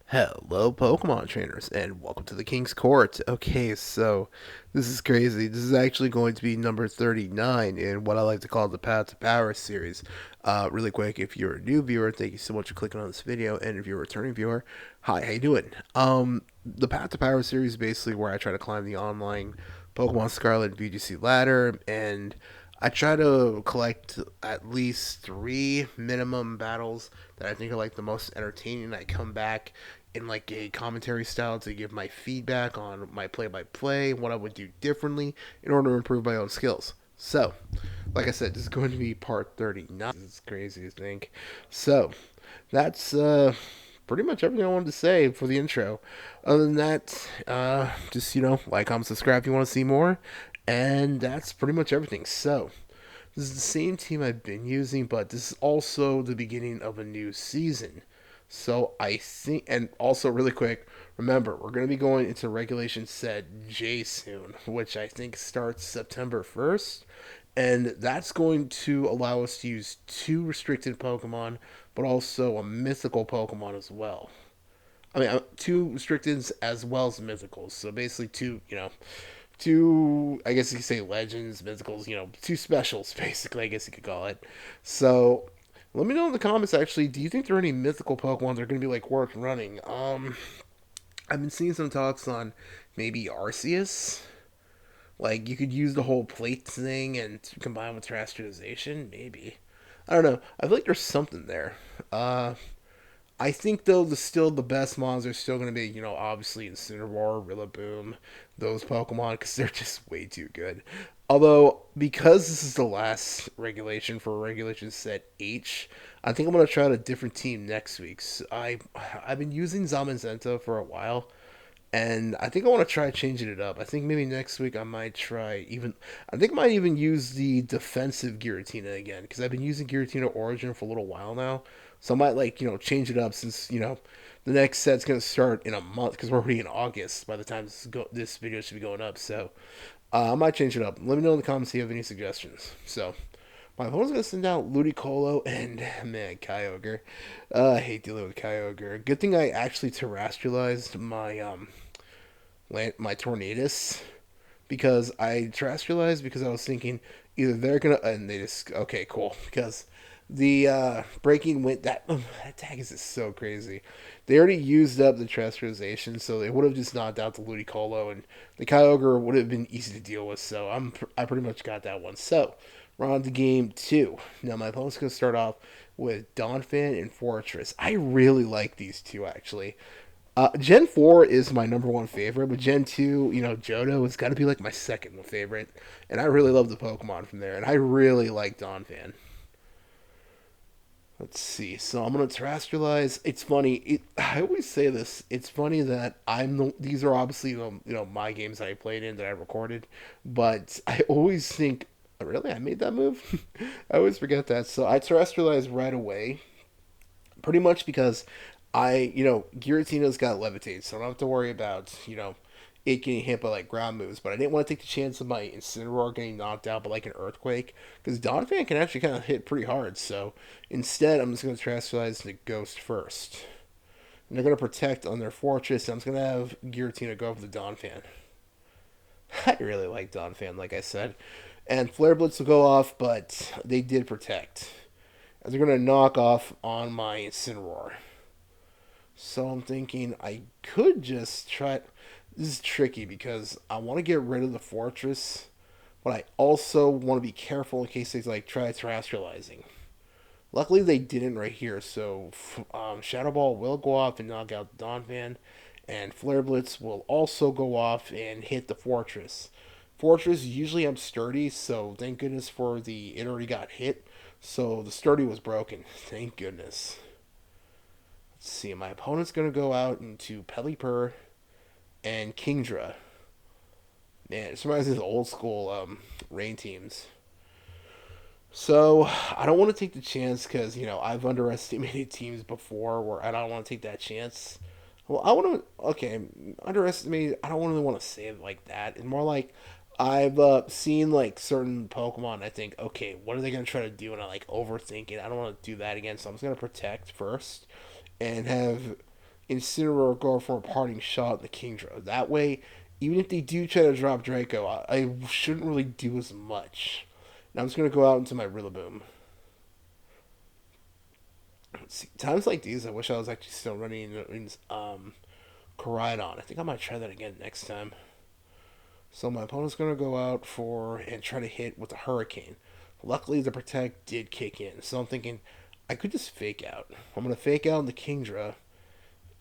Hello, Pokemon trainers, and welcome to the King's Court. Okay, so this is crazy. This is actually going to be number 39 in what I like to call the Path to Power series. Really quick, if you're a new viewer, thank you so much for clicking on this video, and if you're a returning viewer, hi, how you doing? The Path to Power series is basically where I try to climb the online Pokemon Scarlet and VGC ladder, and I try to collect at least three minimum battles that I think are like the most entertaining. I come back in like a commentary style to give my feedback on my play by play, what I would do differently in order to improve my own skills. So, like I said, this is going to be part 39. This is crazy to think. So, that's pretty much everything I wanted to say for the intro. Other than that, just, like, comment, subscribe if you want to see more. And that's pretty much everything. So, this is the same team I've been using, but this is also the beginning of a new season. So I think, and also really quick, remember we're going to be going into Regulation Set J soon, which I think starts September 1st, and that's going to allow us to use two restricted Pokemon, but also a mythical Pokemon as well. I mean, two restricted as well as mythicals. So basically, two, I guess you could say legends, mythicals, two specials, basically, I guess you could call it. So let me know in the comments, actually, do you think there are any mythical Pokemon that are going to be, like, worth running? I've been seeing some talks on maybe Arceus. Like, you could use the whole plate thing and combine with terrestrialization, maybe. I don't know. I feel like there's something there. Uh, I think though the best mons are still going to be obviously Incineroar, Rillaboom, those Pokemon because they're just way too good. Although because this is the last regulation for Regulation Set H, I think I'm going to try out a different team next week. So I've been using Zamazenta for a while, and I think I want to try changing it up. I think maybe next week I might try even. I think I might even use the defensive Giratina again because I've been using Giratina Origin for a little while now. So I might like change it up since the next set's gonna start in a month because we're already in August by the time this video should be going up. So I might change it up. Let me know in the comments if you have any suggestions. So my opponent's gonna send out Ludicolo and man Kyogre. I hate dealing with Kyogre. Good thing I actually terrestrialized my Tornadus because I terrestrialized because I was thinking either they're gonna and they just okay cool because the breaking wind that tag is just so crazy. They already used up the terrestrialization, so they would have just knocked out the Ludicolo and the Kyogre would have been easy to deal with. So I pretty much got that one. So we're on to game two. Now my opponent's gonna start off with Donphan and Fortress. I really like these two actually. Gen 4 is my number one favorite, but Gen 2, Johto has got to be like my second favorite. And I really love the Pokemon from there, and I really like Donphan. Let's see. So I'm gonna terrestrialize. It's funny. I always say this. It's funny that these are obviously my games that I played in that I recorded, but I always think, really, I made that move. I always forget that. So I terrestrialize right away, pretty much because Giratina's got levitate, so I don't have to worry about it getting hit by like ground moves. But I didn't want to take the chance of my Incineroar getting knocked out by like an earthquake because Donphan can actually kind of hit pretty hard. So instead, I'm just going to transferize the Ghost first. And they're going to protect on their fortress. And I'm just going to have Giratina go for the Donphan. I really like Donphan, like I said. And Flare Blitz will go off, but they did protect. And they're going to knock off on my Incineroar. So I'm thinking I could just try. This is tricky because I want to get rid of the fortress, but I also want to be careful in case they like try terrestrializing. Luckily, they didn't right here, so Shadow Ball will go off and knock out Donphan, and Flare Blitz will also go off and hit the fortress. Fortress usually I'm sturdy, so thank goodness for the it already got hit, so the sturdy was broken. Thank goodness. Let's see, my opponent's gonna go out into Pelipper and Kingdra. Man, this reminds me of the old school rain teams. So I don't want to take the chance because I've underestimated teams before where I don't want to take that chance. Well, I want to underestimate. I don't really want to say it like that. It's more like I've seen like certain Pokemon. I think okay, what are they gonna try to do? And I like overthink it. I don't want to do that again. So I'm just gonna protect first and have Incineroar go for a parting shot in the Kingdra. That way, even if they do try to drop Draco, I shouldn't really do as much. Now I'm just going to go out into my Rillaboom. See, times like these, I wish I was actually still running Koraidon. I think I might try that again next time. So my opponent's going to go out for and try to hit with a Hurricane. Luckily, the Protect did kick in. So I'm thinking I could just fake out. I'm going to fake out in the Kingdra.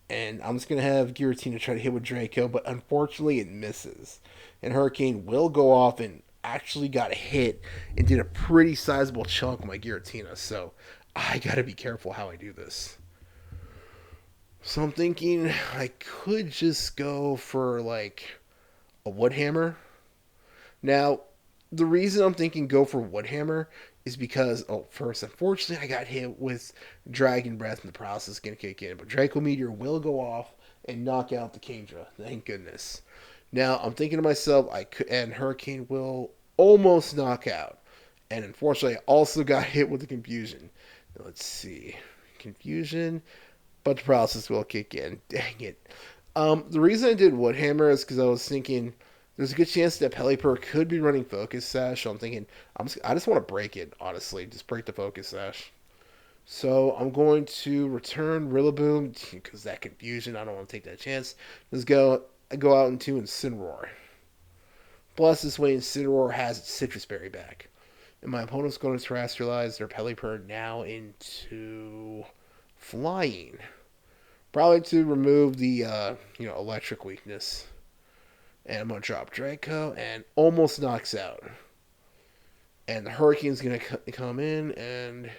And I'm just going to have Giratina try to hit with Draco. But unfortunately, it misses. And Hurricane will go off and actually got hit and did a pretty sizable chunk with my Giratina. So I got to be careful how I do this. So I'm thinking I could just go for like a Wood Hammer. Now, the reason I'm thinking go for Wood Hammer is because, first, unfortunately, I got hit with Dragon Breath in the process, going to kick in. But Draco Meteor will go off and knock out the Kingdra. Thank goodness. Now, I'm thinking to myself, and Hurricane will almost knock out. And unfortunately, I also got hit with the Confusion. Now, let's see. Confusion, but the process will kick in. Dang it. The reason I did Wood Hammer is because I was thinking there's a good chance that Pelipper could be running Focus Sash. So I'm thinking I just want to break it, honestly. Just break the Focus Sash. So I'm going to return Rillaboom because that Confusion, I don't want to take that chance. Go out into Incineroar. Plus, this way Incineroar has its Citrus Berry back. And my opponent's going to terrestrialize their Pelipper now into Flying. Probably to remove the electric weakness. And I'm going to drop Draco and almost knocks out. And the Hurricane's going to come in and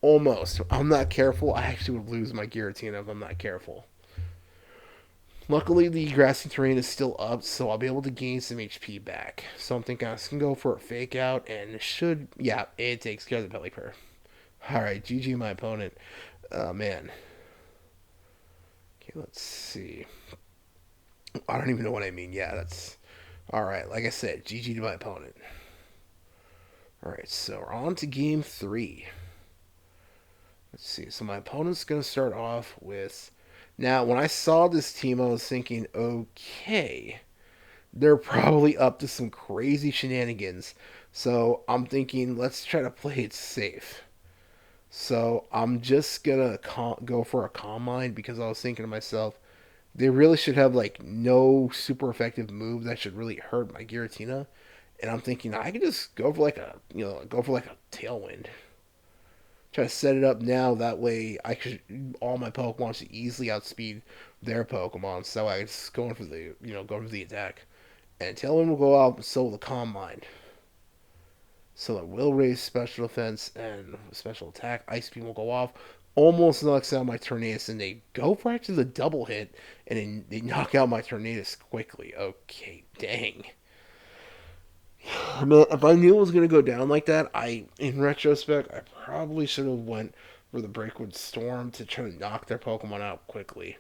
almost. I'm not careful. I actually would lose my Giratina if I'm not careful. Luckily, the grassy terrain is still up, so I'll be able to gain some HP back. So I'm thinking I can go for a fake out, and it takes care of the Pelipper. Alright, GG my opponent. Man. Okay, let's see. I don't even know what I mean. Yeah, that's... Alright, like I said, GG to my opponent. Alright, so we're on to game 3. Let's see. So my opponent's going to start off with... Now, when I saw this team, I was thinking, okay, they're probably up to some crazy shenanigans. So I'm thinking, let's try to play it safe. So I'm just going to go for a Calm Mind because I was thinking to myself, they really should have like no super effective move that should really hurt my Giratina. And I'm thinking I could just go for like a Tailwind. Try to set it up now. That way, all my Pokemon should easily outspeed their Pokemon. So I just go for the attack, and Tailwind will go out. So will the Calm Mind. So it will raise special defense and special attack. Ice Beam will go off. Almost knocks out my Tornadus, and they go for actually the double hit, and then they knock out my Tornadus quickly. Okay, dang. Man, if I knew it was gonna go down like that, in retrospect, I probably should have went for the Breakwood Storm to try to knock their Pokemon out quickly.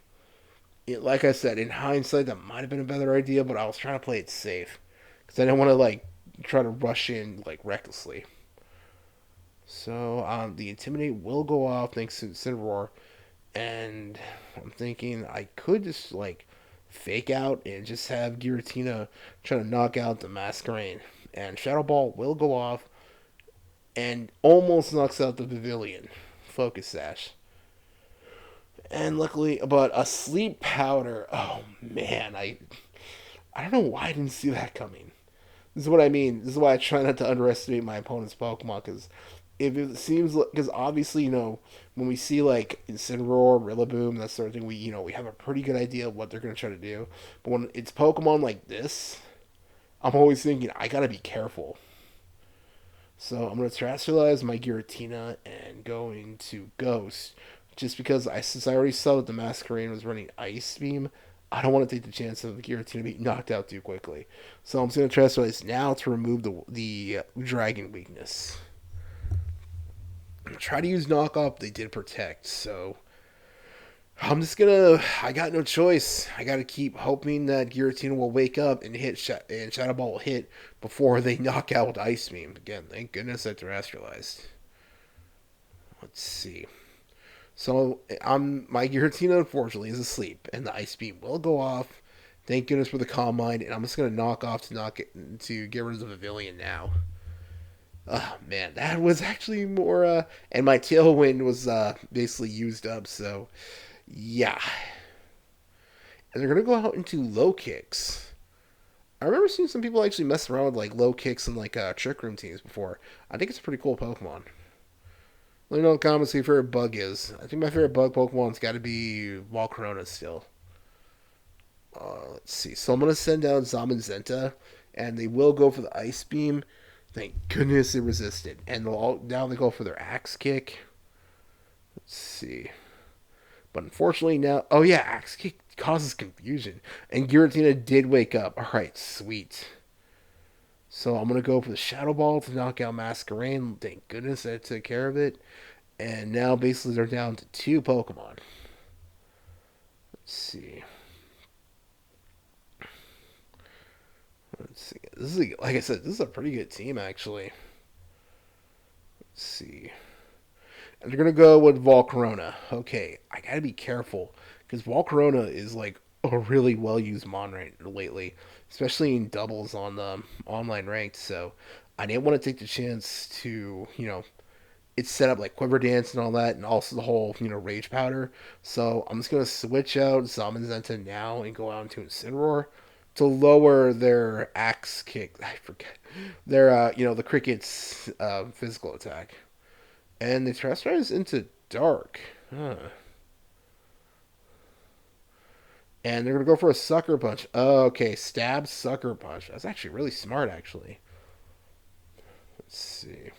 Like I said, in hindsight, that might have been a better idea, but I was trying to play it safe because I didn't want to try to rush in recklessly. So the Intimidate will go off thanks to Incineroar, and I'm thinking I could just fake out and just have Giratina try to knock out the Masquerain. And Shadow Ball will go off and almost knocks out the Pavilion. Focus Sash. And luckily, but a Sleep Powder. Oh man, I don't know why I didn't see that coming. This is what I mean. This is why I try not to underestimate my opponent's Pokemon because if it seems because obviously when we see Incineroar, Rillaboom, that sort of thing, we have a pretty good idea of what they're gonna try to do. But when it's Pokemon like this, I'm always thinking I gotta be careful. So I'm gonna terrestrialize my Giratina and go into Ghost, just because since I already saw that the Masquerain was running Ice Beam, I don't want to take the chance of the Giratina being knocked out too quickly. So I'm just gonna terrestrialize now to remove the Dragon weakness. Try to use knockoff. They did protect, so I got no choice. I gotta keep hoping that Giratina will wake up and and Shadow Ball will hit before they knock out with Ice Beam. Again, thank goodness I terrestrialized. Let's see. So my Giratina unfortunately is asleep, and the ice beam will go off. Thank goodness for the calm mind, and I'm just gonna knock off to get rid of the pavilion now. Oh man, that was actually more. And my tailwind was basically used up. So yeah, and they're gonna go out into low kicks. I remember seeing some people actually mess around with like low kicks and like trick room teams before. I think it's a pretty cool Pokemon. Let me know in the comments who your favorite bug is. I think my favorite bug Pokemon's got to be Volcarona still. Let's see. So I'm gonna send down Zamazenta, and they will go for the Ice Beam. Thank goodness it resisted. And now they go for their Axe Kick. Let's see. But unfortunately now, oh yeah, Axe Kick causes confusion. And Giratina did wake up. All right, sweet. So I'm gonna go for the Shadow Ball to knock out Masquerain. Thank goodness I took care of it. And now basically they're down to two Pokemon. Let's see. Let's see. This is like I said, this is a pretty good team actually. Let's see. And they're gonna go with Volcarona. Okay, I gotta be careful because Volcarona is like a really well used mon right lately, especially in doubles on the online ranked. So I didn't want to take the chance to it's set up like Quiver Dance and all that, and also the whole Rage Powder. So I'm just gonna switch out Zamazenta now and go out into Incineroar to lower their Axe Kick. I forget their the Cricket's physical attack. And the Terrestrial into Dark. Huh. And they're going to go for a Sucker Punch. Oh, okay, Stab, Sucker Punch. That's actually really smart, actually. Let's see.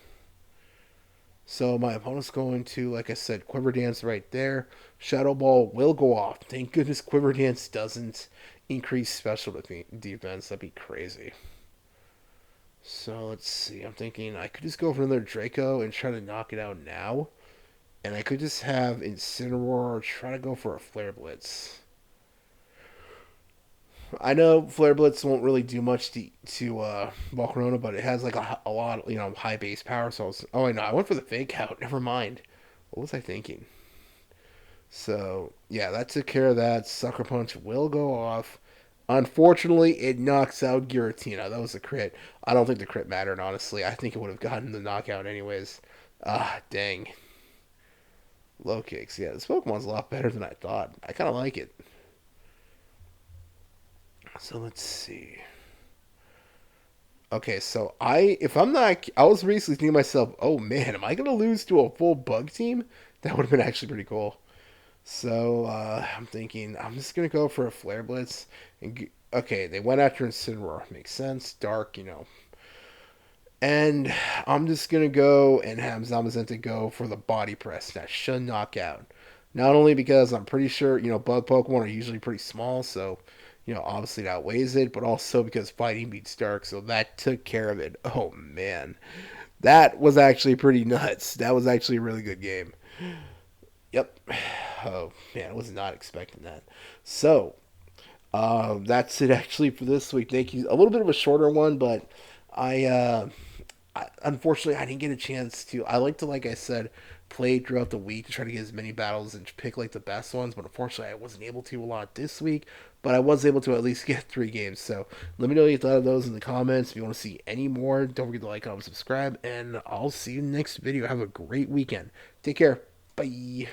So my opponent's going to, like I said, Quiver Dance right there. Shadow Ball will go off. Thank goodness Quiver Dance doesn't increase special defense. That'd be crazy. So let's see. I'm thinking I could just go for another Draco and try to knock it out now. And I could just have Incineroar try to go for a Flare Blitz. I know Flare Blitz won't really do much to Volcarona, but it has like a lot, high base power. So oh, I know, I went for the Fake Out. Never mind. What was I thinking? So yeah, that took care of that. Sucker Punch will go off. Unfortunately, it knocks out Giratina. That was a crit. I don't think the crit mattered, honestly. I think it would have gotten the knockout anyways. Ah, dang. Low kicks. Yeah, this Pokemon's a lot better than I thought. I kind of like it. So let's see. Okay, so if I'm not, I was recently thinking to myself, oh man, am I gonna lose to a full bug team? That would have been actually pretty cool. So I'm thinking I'm just gonna go for a Flare Blitz. Okay, they went after Incineroar. Makes sense. Dark, And I'm just gonna go and have Zamazenta go for the Body Press. That should knock out. Not only because I'm pretty sure bug Pokemon are usually pretty small, so obviously it outweighs it, but also because fighting beats dark, so that took care of it. Oh man, that was actually pretty nuts. That was actually a really good game. Yep. Oh man, I was not expecting that. So that's it actually for this week. Thank you. A little bit of a shorter one, but I, unfortunately I didn't get a chance to. I like to, like I said, play throughout the week to try to get as many battles and pick like the best ones. But unfortunately, I wasn't able to a lot this week. But I was able to at least get 3 games. So let me know what you thought of those in the comments. If you want to see any more, don't forget to like, comment, subscribe, and I'll see you in the next video. Have a great weekend. Take care. Bye.